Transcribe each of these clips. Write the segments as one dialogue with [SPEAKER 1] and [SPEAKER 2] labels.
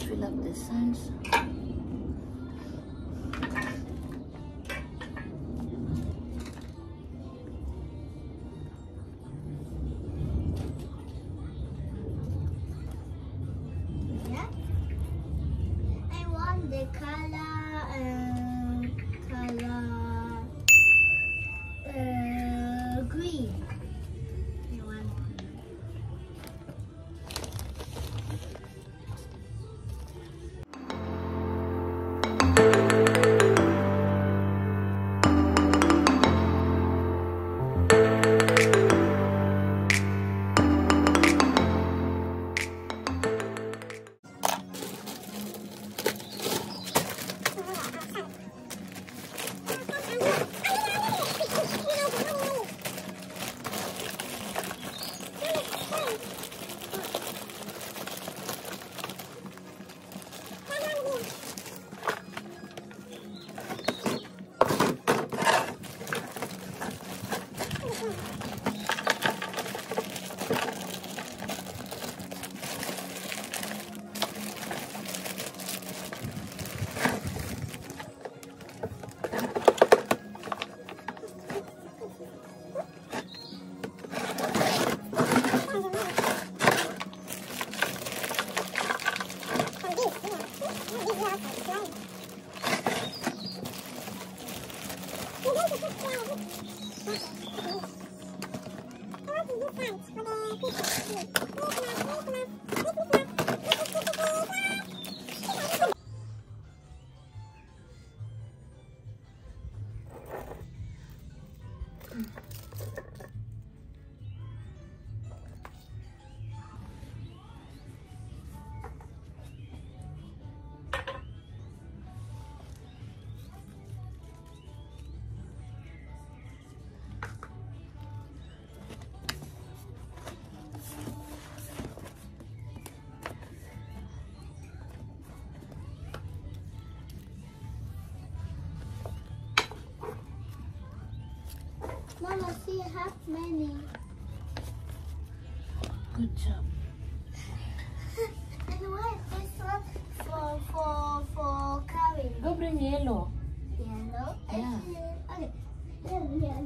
[SPEAKER 1] fill up the sides.
[SPEAKER 2] Yeah. I want the color green. I want. Mama, see, I have many.
[SPEAKER 1] Good job.
[SPEAKER 2] And what is this one for carrying?
[SPEAKER 1] Go bring yellow.
[SPEAKER 2] Yellow?
[SPEAKER 1] Yeah.
[SPEAKER 2] Okay. Yeah.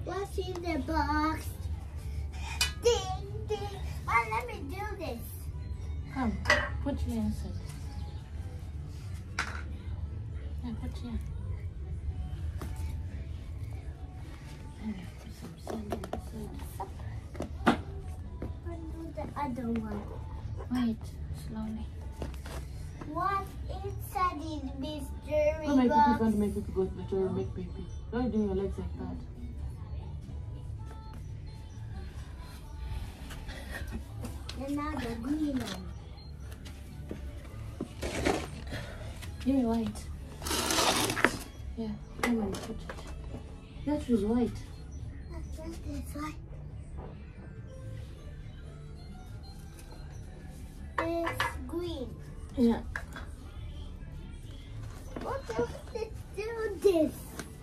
[SPEAKER 2] What's in the box? Ding, ding. Oh, let me do this.
[SPEAKER 1] Come, put your inside. Yeah, put your. And put some sand inside.
[SPEAKER 2] I'll do the other one.
[SPEAKER 1] Wait, slowly.
[SPEAKER 2] What inside is mystery
[SPEAKER 1] Don't make
[SPEAKER 2] box?
[SPEAKER 1] people, don't make people go to the make baby. Don't do your legs like that.
[SPEAKER 2] And now the green one.
[SPEAKER 1] Give me white. Yeah, come on, put it. That was white.
[SPEAKER 2] That's this one. It's green.
[SPEAKER 1] Yeah.
[SPEAKER 2] What else let's do this?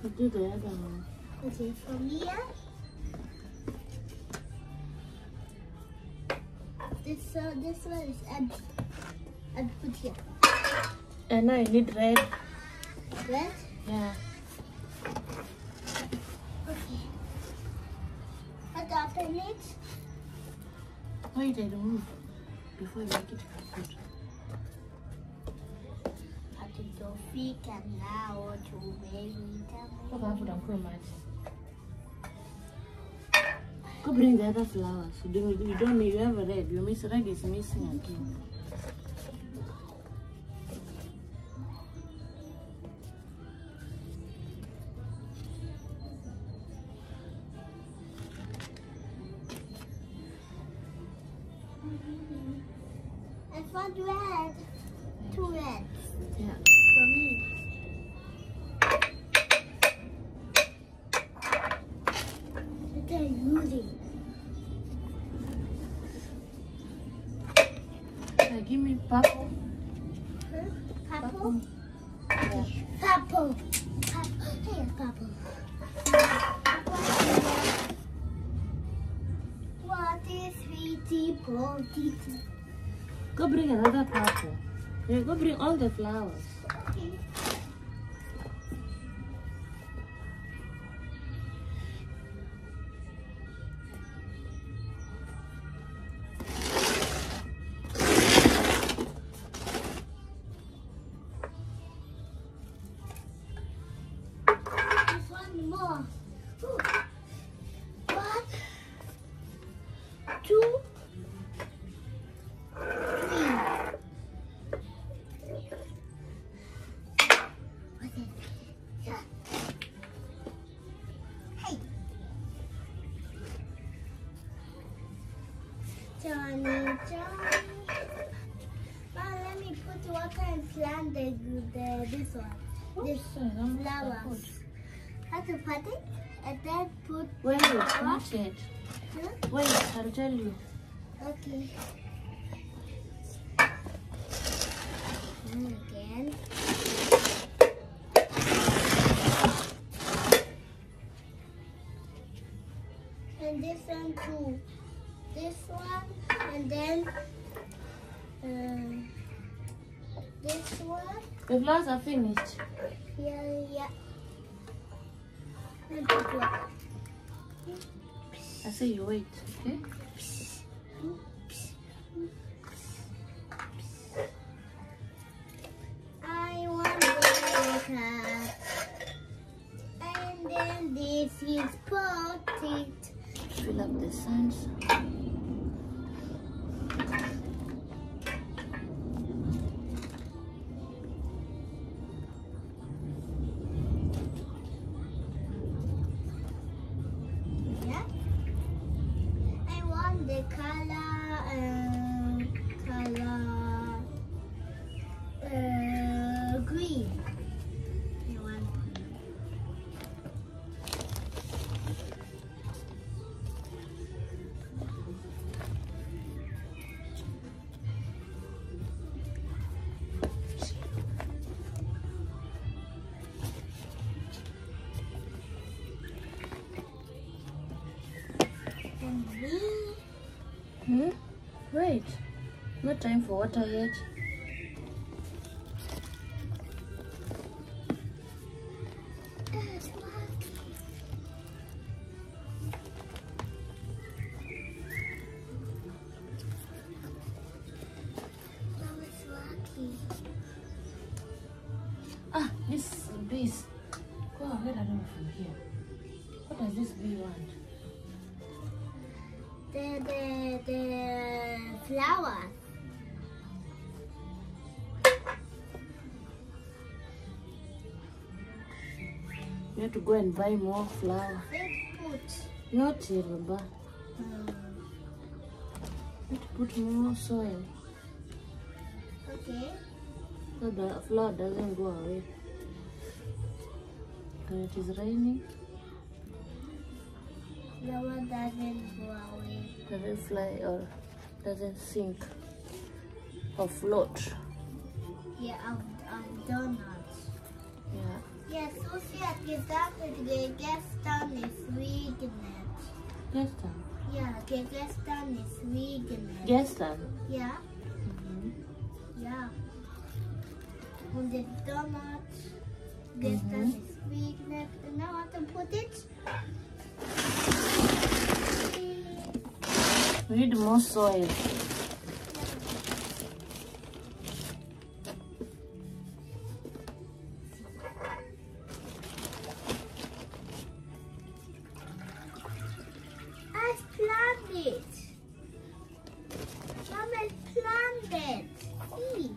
[SPEAKER 1] Let's do the other one.
[SPEAKER 2] Okay, from here. This one is empty. I'll put here.
[SPEAKER 1] And now I need red.
[SPEAKER 2] Red?
[SPEAKER 1] Yeah.
[SPEAKER 2] Okay. I'll open it.
[SPEAKER 1] Wait, I remove before I make it good.
[SPEAKER 2] Hatujafika nao tumeita.
[SPEAKER 1] Go bring the other flowers. You don't need, you have a red. You miss red is missing again.
[SPEAKER 2] I found red. Two reds.
[SPEAKER 1] Yeah.
[SPEAKER 2] For me. What are you using?
[SPEAKER 1] Okay, give me purple.
[SPEAKER 2] Purple?
[SPEAKER 1] Yeah.
[SPEAKER 2] Purple. Hey, purple. What is sweetie potty?
[SPEAKER 1] Go bring another purple. Yeah, go bring all the flowers.
[SPEAKER 2] Okay. Just one more. Ooh. 1, 2, 3. What's it? Yeah. Hey. Johnny. Well, let me put water and plant this one. This flowers. How to put it? And then put.
[SPEAKER 1] Wait, not yet.
[SPEAKER 2] Huh?
[SPEAKER 1] Wait, I'll tell you.
[SPEAKER 2] Okay. And again. And this one too. This one and then this one.
[SPEAKER 1] The flowers are finished.
[SPEAKER 2] Yeah. And this one.
[SPEAKER 1] I say you wait, okay?
[SPEAKER 2] I want the and then this is potted.
[SPEAKER 1] Fill up the sands.
[SPEAKER 2] Yeah. I want the color green. I want. And green.
[SPEAKER 1] Wait. No time for water yet.
[SPEAKER 2] That's lucky. That was lucky.
[SPEAKER 1] Ah, this bees. Go ahead and remove from here. What does this bee want?
[SPEAKER 2] The flowers.
[SPEAKER 1] You have to go and buy more flour.
[SPEAKER 2] They put.
[SPEAKER 1] Not yet, Baba. You have to put more soil
[SPEAKER 2] Okay.
[SPEAKER 1] so the flour doesn't go away. When it is raining,
[SPEAKER 2] The one doesn't go away.
[SPEAKER 1] doesn't fly or doesn't sink or float.
[SPEAKER 2] Yeah, of donuts.
[SPEAKER 1] Yeah.
[SPEAKER 2] Ja, so ser gestern ist regnet.
[SPEAKER 1] Gestern.
[SPEAKER 2] Ja, gestern ist regnet.
[SPEAKER 1] Gestern.
[SPEAKER 2] Ja, ja. Und the donut gestern ist regnet. And now I have to put it.
[SPEAKER 1] We need more soil.
[SPEAKER 2] I planted it. Mama planted. See.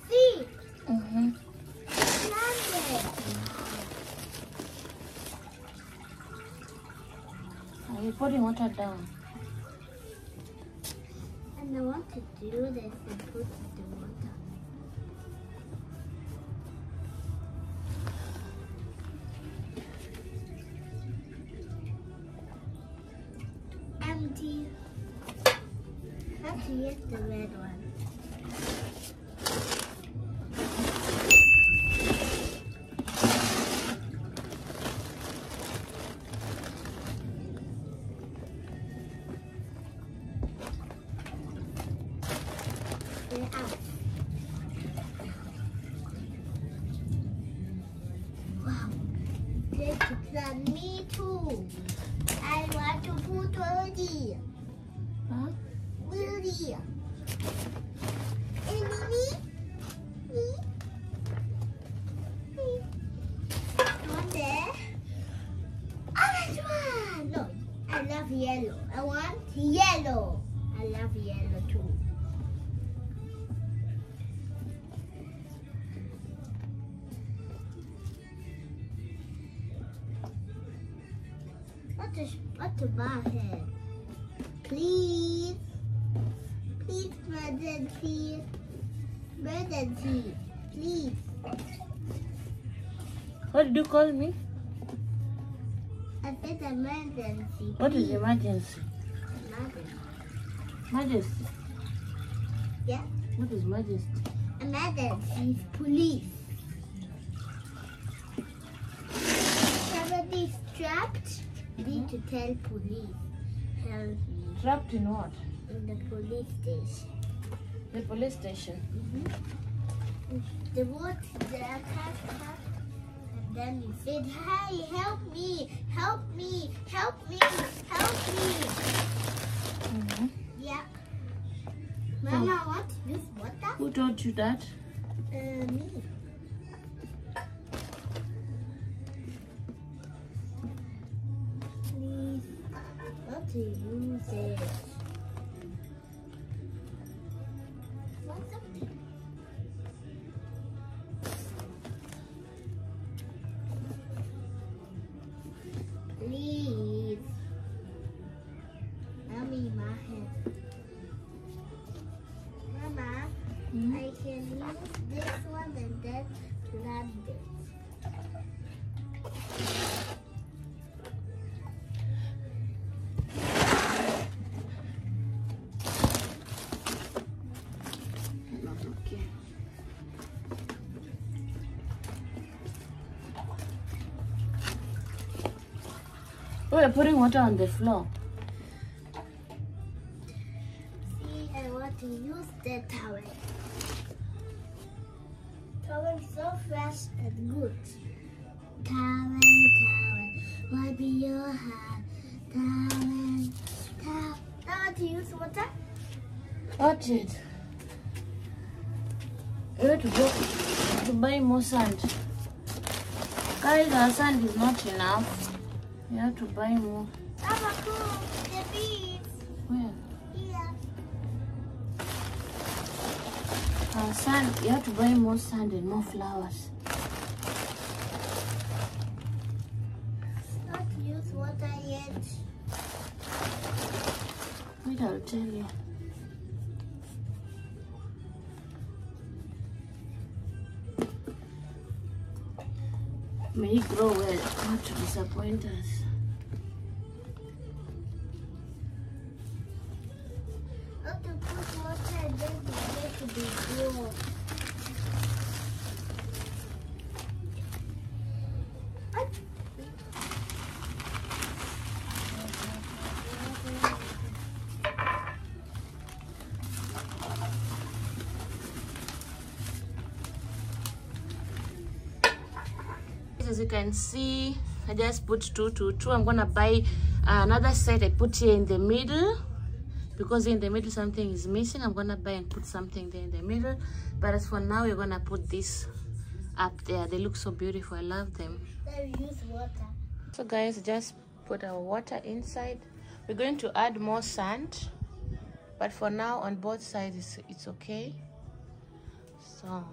[SPEAKER 2] See. Planted.
[SPEAKER 1] Are you putting water down?
[SPEAKER 2] And I want to do this and put the water. Empty. Huh? to use the red one. Wow, great plan. Me too. I want to put Woody.
[SPEAKER 1] Huh?
[SPEAKER 2] Woody. And me? One there. Orange one. No, I love yellow. I want yellow. I love yellow too. What about it? Please, emergency, please.
[SPEAKER 1] What did you call me?
[SPEAKER 2] I said emergency.
[SPEAKER 1] What is emergency? Majesty.
[SPEAKER 2] Yeah.
[SPEAKER 1] What is majesty?
[SPEAKER 2] Emergency is police. Somebody is trapped. Need to tell police. Help me.
[SPEAKER 1] Trapped in what?
[SPEAKER 2] In the police station.
[SPEAKER 1] The police station.
[SPEAKER 2] The cat, and then he said, "Hey, help me, help me, help me, help me." Yeah. Mama, what? Use water?
[SPEAKER 1] Who told you that?
[SPEAKER 2] Me. Please, not to use it. What's up there? Please. Mommy, my head. Mama, I can use this one and then plant it.
[SPEAKER 1] Okay. Oh, you're putting water on the floor.
[SPEAKER 2] See, I want to use the towel. Towel so fresh and good. Towel, wipe your hand. Towel. I want to use water.
[SPEAKER 1] Watch it. You have to go to buy more sand. Guys, our sand is not enough. You have to buy more.
[SPEAKER 2] Mama, cool. The bees.
[SPEAKER 1] Where?
[SPEAKER 2] Here.
[SPEAKER 1] Our sand, you have to buy more sand and more flowers.
[SPEAKER 2] Not use water yet.
[SPEAKER 1] Wait, I'll tell you. May he grow well, not to disappoint us.
[SPEAKER 2] Not to put water and then get to be grown.
[SPEAKER 1] As you can see, I just put 2 to 2. I'm gonna buy another set. I put here in the middle because in the middle something is missing. I'm gonna buy and put something there in the middle. But as for now, we're gonna put this up there. They look so beautiful. I love them.
[SPEAKER 2] Then use water.
[SPEAKER 1] So guys, just put our water inside. We're going to add more sand, but for now on both sides it's okay. So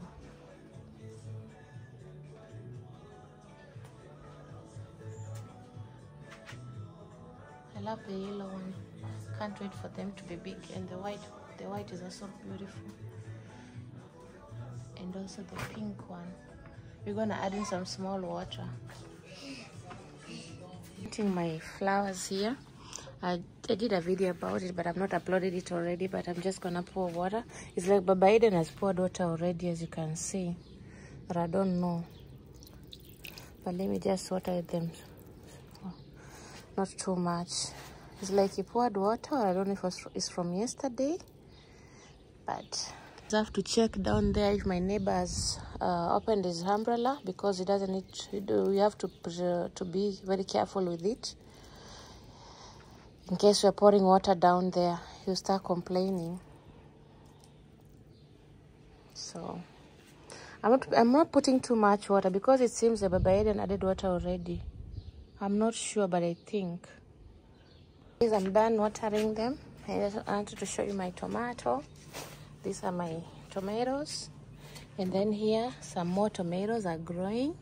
[SPEAKER 1] I love the yellow one. Can't wait for them to be big. And the white is also beautiful. And also the pink one. We're gonna add in some small water. Putting my flowers here. I did a video about it, but I've not uploaded it already, but I'm just gonna pour water. It's like Baba Eden has poured water already, as you can see, but I don't know. But let me just water them, not too much. It's like he poured water. I don't know if it's from yesterday, but I have to check down there if my neighbor has opened his umbrella, because it doesn't need to. You have to be very careful with it. In case you're pouring water down there, you start complaining. So I'm not putting too much water, because it seems that Baba Eden added water already. I'm not sure, but I think. I'm done watering them. I just wanted to show you my tomato. These are my tomatoes. And then here, some more tomatoes are growing.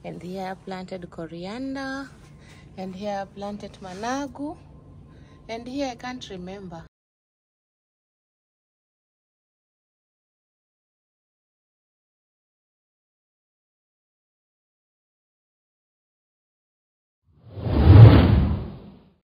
[SPEAKER 1] And here I planted coriander. And here I planted managu. And here I can't remember.